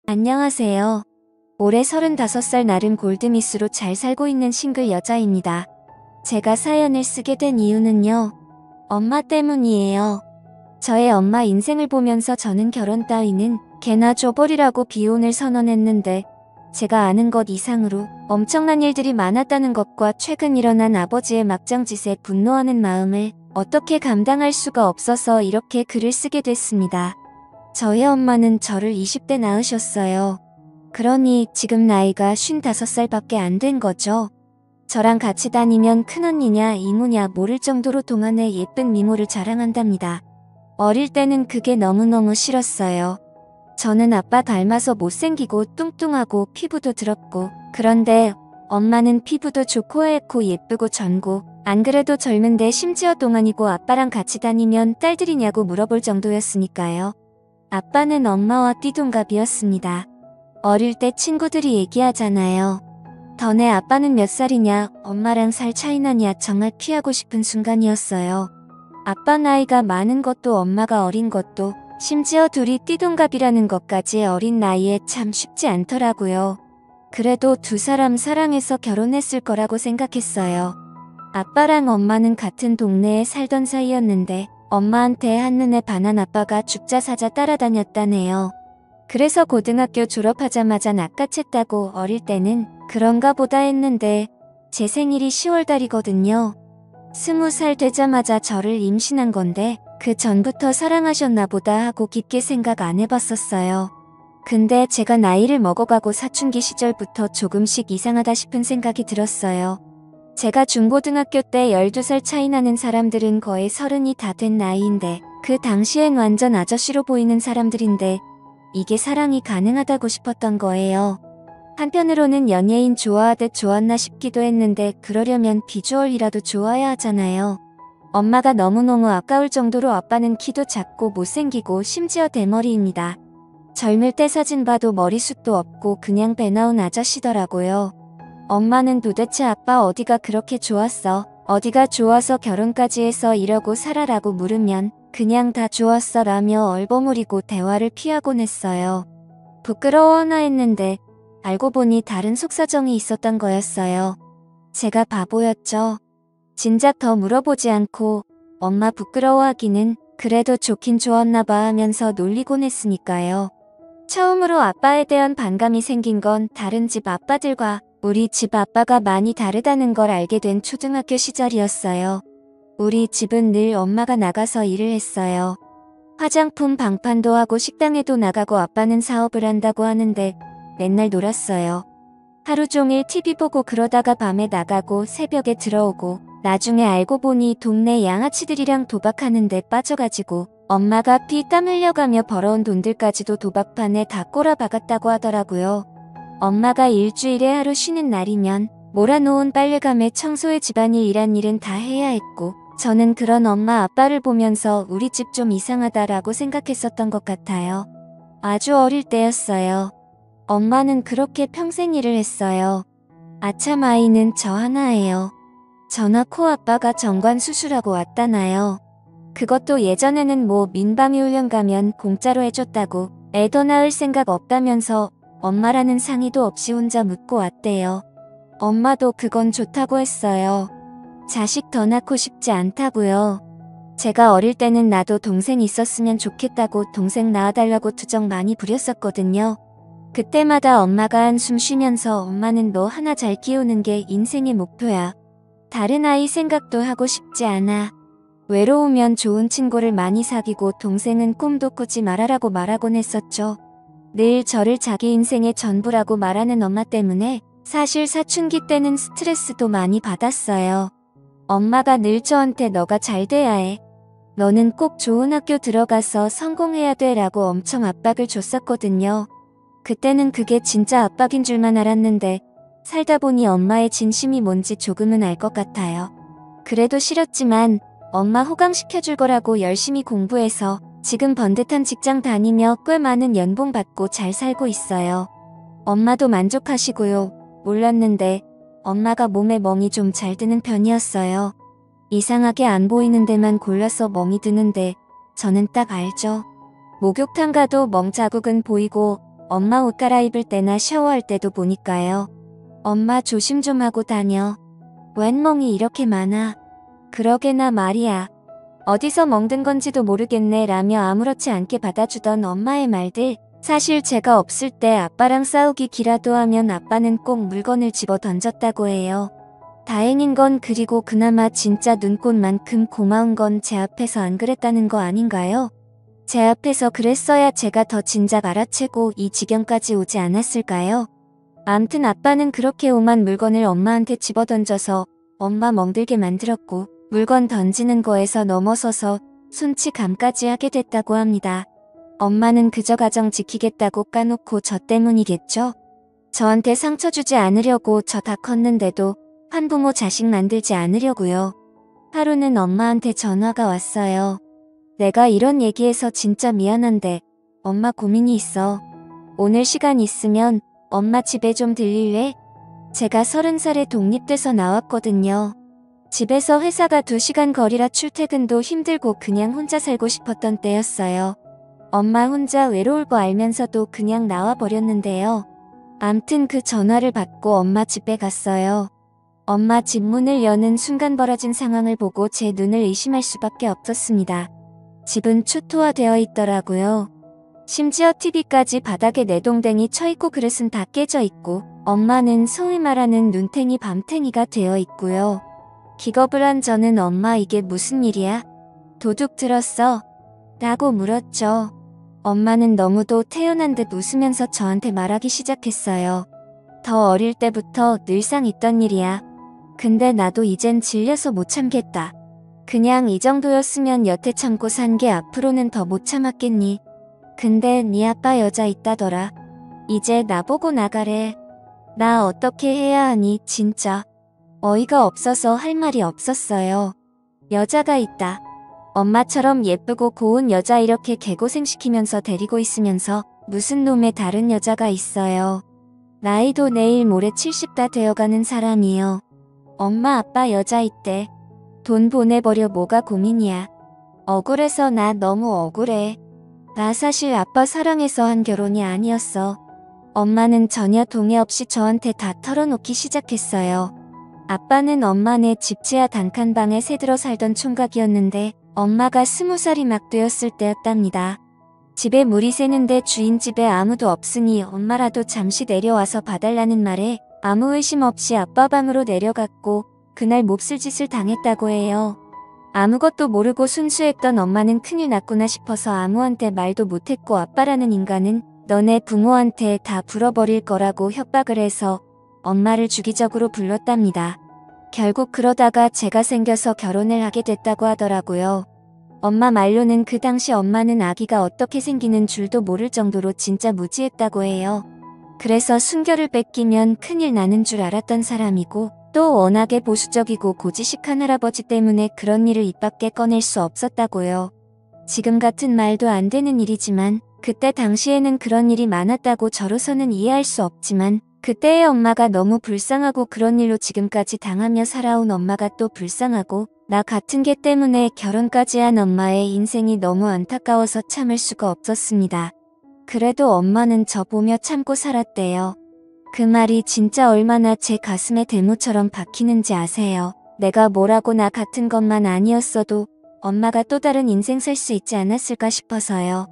안녕하세요. 올해 35살 나름 골드미스로 잘 살고 있는 싱글 여자입니다. 제가 사연을 쓰게 된 이유는요. 엄마 때문이에요. 저의 엄마 인생을 보면서 저는 결혼 따위는 개나 줘버리라고 비혼을 선언했는데 제가 아는 것 이상으로 엄청난 일들이 많았다는 것과 최근 일어난 아버지의 막장짓에 분노하는 마음을 어떻게 감당할 수가 없어서 이렇게 글을 쓰게 됐습니다. 저희 엄마는 저를 20대 낳으셨어요. 그러니 지금 나이가 55살밖에 안 된 거죠. 저랑 같이 다니면 큰언니냐 이모냐 모를 정도로 동안의 예쁜 미모를 자랑한답니다. 어릴 때는 그게 너무너무 싫었어요. 저는 아빠 닮아서 못생기고 뚱뚱하고 피부도 더럽고, 그런데 엄마는 피부도 좋고 하얗고 예쁘고 젊고, 안 그래도 젊은데 심지어 동안이고 아빠랑 같이 다니면 딸들이냐고 물어볼 정도였으니까요. 아빠는 엄마와 띠동갑이었습니다. 어릴 때 친구들이 얘기하잖아요. 너네 아빠는 몇 살이냐, 엄마랑 살 차이 나냐 정말 피하고 싶은 순간이었어요. 아빠 나이가 많은 것도 엄마가 어린 것도 심지어 둘이 띠동갑이라는 것까지 어린 나이에 참 쉽지 않더라고요. 그래도 두 사람 사랑해서 결혼했을 거라고 생각했어요. 아빠랑 엄마는 같은 동네에 살던 사이였는데 엄마한테 한눈에 반한 아빠가 죽자 사자 따라다녔다네요. 그래서 고등학교 졸업하자마자 낚아챘다고 어릴 때는 그런가 보다 했는데 제 생일이 10월달이거든요. 20살 되자마자 저를 임신한 건데 그 전부터 사랑하셨나 보다 하고 깊게 생각 안 해봤었어요. 근데 제가 나이를 먹어가고 사춘기 시절부터 조금씩 이상하다 싶은 생각이 들었어요. 제가 중고등학교 때 12살 차이 나는 사람들은 거의 30이 다 된 나이인데 그 당시엔 완전 아저씨로 보이는 사람들인데 이게 사랑이 가능하다고 싶었던 거예요. 한편으로는 연예인 좋아하듯 좋았나 싶기도 했는데 그러려면 비주얼이라도 좋아야 하잖아요. 엄마가 너무너무 아까울 정도로 아빠는 키도 작고 못생기고 심지어 대머리입니다. 젊을 때 사진 봐도 머리숱도 없고 그냥 배 나온 아저씨더라고요. 엄마는 도대체 아빠 어디가 그렇게 좋았어? 어디가 좋아서 결혼까지 해서 이러고 살아라고 물으면 그냥 다 좋았어 라며 얼버무리고 대화를 피하곤 했어요. 부끄러워하나 했는데 알고 보니 다른 속사정이 있었던 거였어요. 제가 바보였죠. 진작 더 물어보지 않고 엄마 부끄러워하기는 그래도 좋긴 좋았나 봐 하면서 놀리곤 했으니까요. 처음으로 아빠에 대한 반감이 생긴 건 다른 집 아빠들과 우리 집 아빠가 많이 다르다는 걸 알게 된 초등학교 시절이었어요. 우리 집은 늘 엄마가 나가서 일을 했어요. 화장품 방판도 하고 식당에도 나가고 아빠는 사업을 한다고 하는데 맨날 놀았어요. 하루 종일 TV 보고 그러다가 밤에 나가고 새벽에 들어오고 나중에 알고 보니 동네 양아치들이랑 도박하는데 빠져가지고 엄마가 피 땀 흘려가며 벌어온 돈들까지도 도박판에 다 꼬라박았다고 하더라고요. 엄마가 일주일에 하루 쉬는 날이면 몰아놓은 빨래감에 청소에 집안일 이란 일은 다 해야 했고 저는 그런 엄마 아빠를 보면서 우리 집 좀 이상하다라고 생각했었던 것 같아요. 아주 어릴 때였어요. 엄마는 그렇게 평생 일을 했어요. 아참 아이는 저 하나예요. 저나 코아빠가 정관 수술하고 왔다나요. 그것도 예전에는 뭐 민방위 훈련 가면 공짜로 해줬다고 애 더 낳을 생각 없다면서 엄마라는 상의도 없이 혼자 묻고 왔대요. 엄마도 그건 좋다고 했어요. 자식 더 낳고 싶지 않다고요. 제가 어릴 때는 나도 동생 있었으면 좋겠다고 동생 낳아달라고 투정 많이 부렸었거든요. 그때마다 엄마가 한숨 쉬면서 엄마는 너 하나 잘 키우는 게 인생의 목표야. 다른 아이 생각도 하고 싶지 않아. 외로우면 좋은 친구를 많이 사귀고 동생은 꿈도 꾸지 말아라고 말하곤 했었죠. 늘 저를 자기 인생의 전부라고 말하는 엄마 때문에 사실 사춘기 때는 스트레스도 많이 받았어요. 엄마가 늘 저한테 너가 잘 돼야 해. 너는 꼭 좋은 학교 들어가서 성공해야 돼 라고 엄청 압박을 줬었거든요. 그때는 그게 진짜 압박인 줄만 알았는데 살다 보니 엄마의 진심이 뭔지 조금은 알 것 같아요. 그래도 싫었지만 엄마 호강시켜줄 거라고 열심히 공부해서 지금 번듯한 직장 다니며 꽤 많은 연봉 받고 잘 살고 있어요. 엄마도 만족하시고요. 몰랐는데 엄마가 몸에 멍이 좀 잘 드는 편이었어요. 이상하게 안 보이는 데만 골라서 멍이 드는데 저는 딱 알죠. 목욕탕 가도 멍 자국은 보이고 엄마 옷 갈아입을 때나 샤워할 때도 보니까요. 엄마 조심 좀 하고 다녀. 웬 멍이 이렇게 많아. 그러게나 말이야. 어디서 멍든 건지도 모르겠네 라며 아무렇지 않게 받아주던 엄마의 말들. 사실 제가 없을 때 아빠랑 싸우기 기라도 하면 아빠는 꼭 물건을 집어 던졌다고 해요. 다행인 건 그리고 그나마 진짜 눈꽃만큼 고마운 건 제 앞에서 안 그랬다는 거 아닌가요? 제 앞에서 그랬어야 제가 더 진작 알아채고 이 지경까지 오지 않았을까요? 암튼 아빠는 그렇게 오만 물건을 엄마한테 집어던져서 엄마 멍들게 만들었고 물건 던지는 거에서 넘어서서 손찌감까지 하게 됐다고 합니다. 엄마는 그저 가정 지키겠다고 까놓고 저 때문이겠죠? 저한테 상처 주지 않으려고 저 다 컸는데도 한부모 자식 만들지 않으려고요. 하루는 엄마한테 전화가 왔어요. 내가 이런 얘기해서 진짜 미안한데 엄마 고민이 있어. 오늘 시간 있으면 엄마 집에 좀 들릴래? 제가 30살에 독립돼서 나왔거든요. 집에서 회사가 2시간 거리라 출퇴근도 힘들고 그냥 혼자 살고 싶었던 때였어요. 엄마 혼자 외로울 거 알면서도 그냥 나와버렸는데요. 암튼 그 전화를 받고 엄마 집에 갔어요. 엄마 집 문을 여는 순간 벌어진 상황을 보고 제 눈을 의심할 수밖에 없었습니다. 집은 초토화되어 있더라고요. 심지어 TV까지 바닥에 내동댕이 쳐있고 그릇은 다 깨져 있고 엄마는 소위 말하는 눈탱이 밤탱이가 되어 있고요. 기겁을 한 저는 엄마 이게 무슨 일이야? 도둑 들었어? 라고 물었죠. 엄마는 너무도 태연한 듯 웃으면서 저한테 말하기 시작했어요. 더 어릴 때부터 늘상 있던 일이야. 근데 나도 이젠 질려서 못 참겠다. 그냥 이 정도였으면 여태 참고 산 게 앞으로는 더 못 참았겠니? 근데 네 아빠 여자 있다더라. 이제 나보고 나가래. 나 어떻게 해야 하니 진짜. 어이가 없어서 할 말이 없었어요. 여자가 있다. 엄마처럼 예쁘고 고운 여자 이렇게 개고생시키면서 데리고 있으면서 무슨 놈의 다른 여자가 있어요. 나이도 내일 모레 70 다 되어가는 사람이요. 엄마 아빠 여자 있대. 돈 보내버려 뭐가 고민이야. 억울해서 나 너무 억울해. 나 사실 아빠 사랑해서 한 결혼이 아니었어. 엄마는 전혀 동의 없이 저한테 다 털어놓기 시작했어요. 아빠는 엄마네 집 지하 단칸방에 새들어 살던 총각이었는데 엄마가 20살이 막 되었을 때였답니다. 집에 물이 새는데 주인 집에 아무도 없으니 엄마라도 잠시 내려와서 봐달라는 말에 아무 의심 없이 아빠 방으로 내려갔고 그날 몹쓸 짓을 당했다고 해요. 아무것도 모르고 순수했던 엄마는 큰일 났구나 싶어서 아무한테 말도 못했고 아빠라는 인간은 너네 부모한테 다 불어버릴 거라고 협박을 해서 엄마를 주기적으로 불렀답니다. 결국 그러다가 제가 생겨서 결혼을 하게 됐다고 하더라고요. 엄마 말로는 그 당시 엄마는 아기가 어떻게 생기는 줄도 모를 정도로 진짜 무지했다고 해요. 그래서 순결을 뺏기면 큰일 나는 줄 알았던 사람이고 또 워낙에 보수적이고 고지식한 할아버지 때문에 그런 일을 입 밖에 꺼낼 수 없었다고요. 지금 같은 말도 안 되는 일이지만 그때 당시에는 그런 일이 많았다고 저로서는 이해할 수 없지만 그때의 엄마가 너무 불쌍하고 그런 일로 지금까지 당하며 살아온 엄마가 또 불쌍하고 나 같은 개 때문에 결혼까지 한 엄마의 인생이 너무 안타까워서 참을 수가 없었습니다. 그래도 엄마는 저 보며 참고 살았대요. 그 말이 진짜 얼마나 제 가슴에 대모처럼 박히는지 아세요? 내가 뭐라고 나 같은 것만 아니었어도 엄마가 또 다른 인생 살 수 있지 않았을까 싶어서요.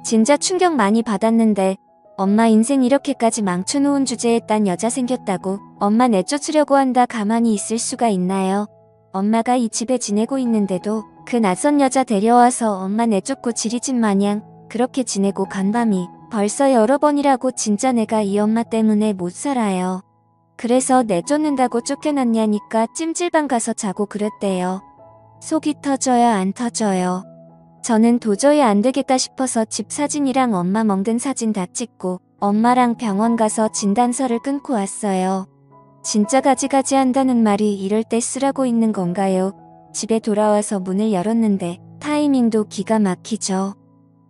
진짜 충격 많이 받았는데 엄마 인생 이렇게까지 망쳐놓은 주제에 딴 여자 생겼다고 엄마 내쫓으려고 한다 가만히 있을 수가 있나요? 엄마가 이 집에 지내고 있는데도 그 낯선 여자 데려와서 엄마 내쫓고 지리집 마냥 그렇게 지내고 간 밤이 벌써 여러 번이라고 진짜 내가 이 엄마 때문에 못 살아요. 그래서 내쫓는다고 쫓겨났냐니까 찜질방 가서 자고 그랬대요. 속이 터져요 안 터져요. 저는 도저히 안 되겠다 싶어서 집 사진이랑 엄마 멍든 사진 다 찍고 엄마랑 병원 가서 진단서를 끊고 왔어요. 진짜 가지가지 한다는 말이 이럴 때 쓰라고 있는 건가요? 집에 돌아와서 문을 열었는데 타이밍도 기가 막히죠.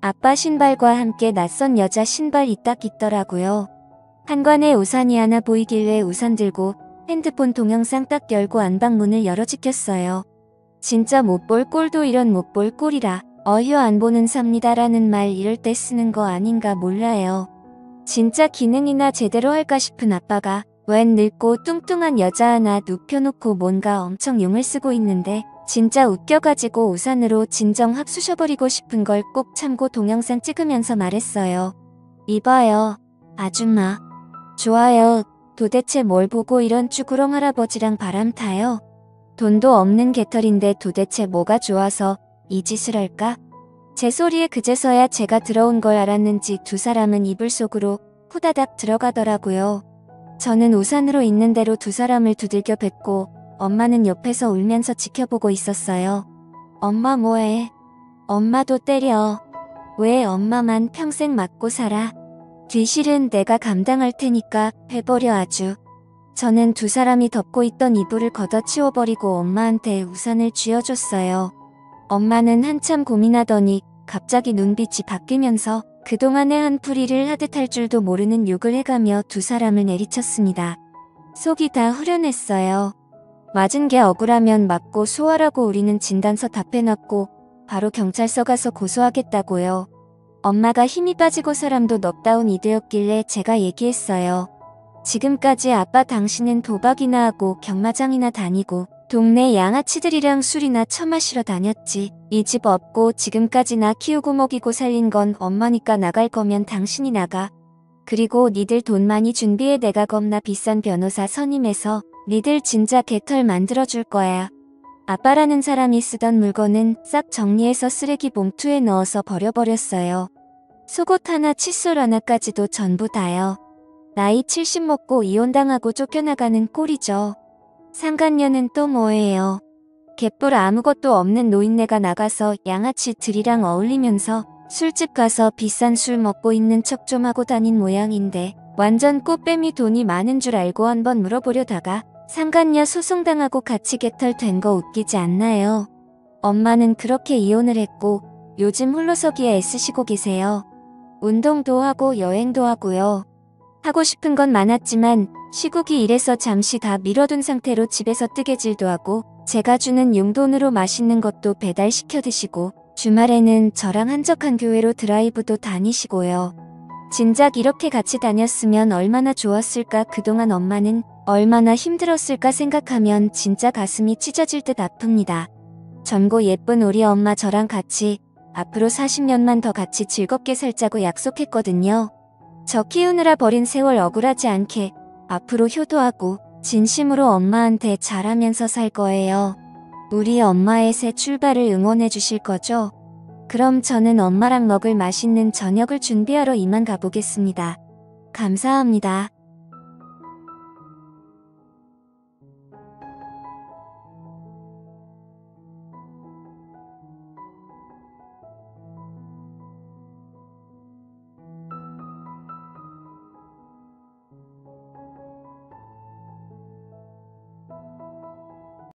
아빠 신발과 함께 낯선 여자 신발이 딱 있더라고요. 한관에 우산이 하나 보이길래 우산 들고 핸드폰 동영상 딱 열고 안방문을 열어 지켰어요. 진짜 못 볼 꼴도 이런 못 볼 꼴이라 어휴 안 보는 삽니다라는 말 이럴 때 쓰는 거 아닌가 몰라요. 진짜 기능이나 제대로 할까 싶은 아빠가 웬 늙고 뚱뚱한 여자 하나 눕혀놓고 뭔가 엄청 용을 쓰고 있는데 진짜 웃겨가지고 우산으로 진정 확 쑤셔버리고 싶은 걸 꼭 참고 동영상 찍으면서 말했어요. 이봐요, 아줌마. 좋아요. 도대체 뭘 보고 이런 쭈구렁 할아버지랑 바람 타요? 돈도 없는 개털인데 도대체 뭐가 좋아서 이 짓을 할까? 제 소리에 그제서야 제가 들어온 걸 알았는지 두 사람은 이불 속으로 후다닥 들어가더라고요. 저는 우산으로 있는 대로 두 사람을 두들겨 뱉고 엄마는 옆에서 울면서 지켜보고 있었어요. 엄마 뭐해? 엄마도 때려. 왜 엄마만 평생 맞고 살아? 뒤실은 내가 감당할 테니까 해버려 아주. 저는 두 사람이 덮고 있던 이불을 걷어치워버리고 엄마한테 우산을 쥐어줬어요. 엄마는 한참 고민하더니 갑자기 눈빛이 바뀌면서 그동안의 한풀이를 하듯 할 줄도 모르는 욕을 해가며 두 사람을 내리쳤습니다. 속이 다 후련했어요. 맞은 게 억울하면 맞고 소화라고 우리는 진단서 답해놨고 바로 경찰서 가서 고소하겠다고요. 엄마가 힘이 빠지고 사람도 넉다운 이대였길래 제가 얘기했어요. 지금까지 아빠 당신은 도박이나 하고 경마장이나 다니고 동네 양아치들이랑 술이나 처마시러 다녔지. 이 집 없고 지금까지 나 키우고 먹이고 살린 건 엄마니까 나갈 거면 당신이 나가. 그리고 니들 돈 많이 준비해 내가 겁나 비싼 변호사 선임해서 니들 진짜 개털 만들어줄 거야. 아빠라는 사람이 쓰던 물건은 싹 정리해서 쓰레기 봉투에 넣어서 버려버렸어요. 속옷 하나 칫솔 하나까지도 전부 다요. 나이 70 먹고 이혼당하고 쫓겨나가는 꼴이죠. 상간녀는 또 뭐예요. 갯볼 아무것도 없는 노인네가 나가서 양아치들이랑 어울리면서 술집 가서 비싼 술 먹고 있는 척 좀 하고 다닌 모양인데 완전 꽃뱀이 돈이 많은 줄 알고 한번 물어보려다가 상간녀 소송당하고 같이 개털 된 거 웃기지 않나요? 엄마는 그렇게 이혼을 했고 요즘 홀로서기에 애쓰시고 계세요. 운동도 하고 여행도 하고요. 하고 싶은 건 많았지만 시국이 이래서 잠시 다 미뤄둔 상태로 집에서 뜨개질도 하고 제가 주는 용돈으로 맛있는 것도 배달시켜 드시고 주말에는 저랑 한적한 교회로 드라이브도 다니시고요. 진작 이렇게 같이 다녔으면 얼마나 좋았을까. 그동안 엄마는 얼마나 힘들었을까 생각하면 진짜 가슴이 찢어질 듯 아픕니다. 젊고 예쁜 우리 엄마 저랑 같이 앞으로 40년만 더 같이 즐겁게 살자고 약속했거든요. 저 키우느라 버린 세월 억울하지 않게 앞으로 효도하고 진심으로 엄마한테 잘하면서 살 거예요. 우리 엄마의 새 출발을 응원해 주실 거죠? 그럼 저는 엄마랑 먹을 맛있는 저녁을 준비하러 이만 가보겠습니다. 감사합니다.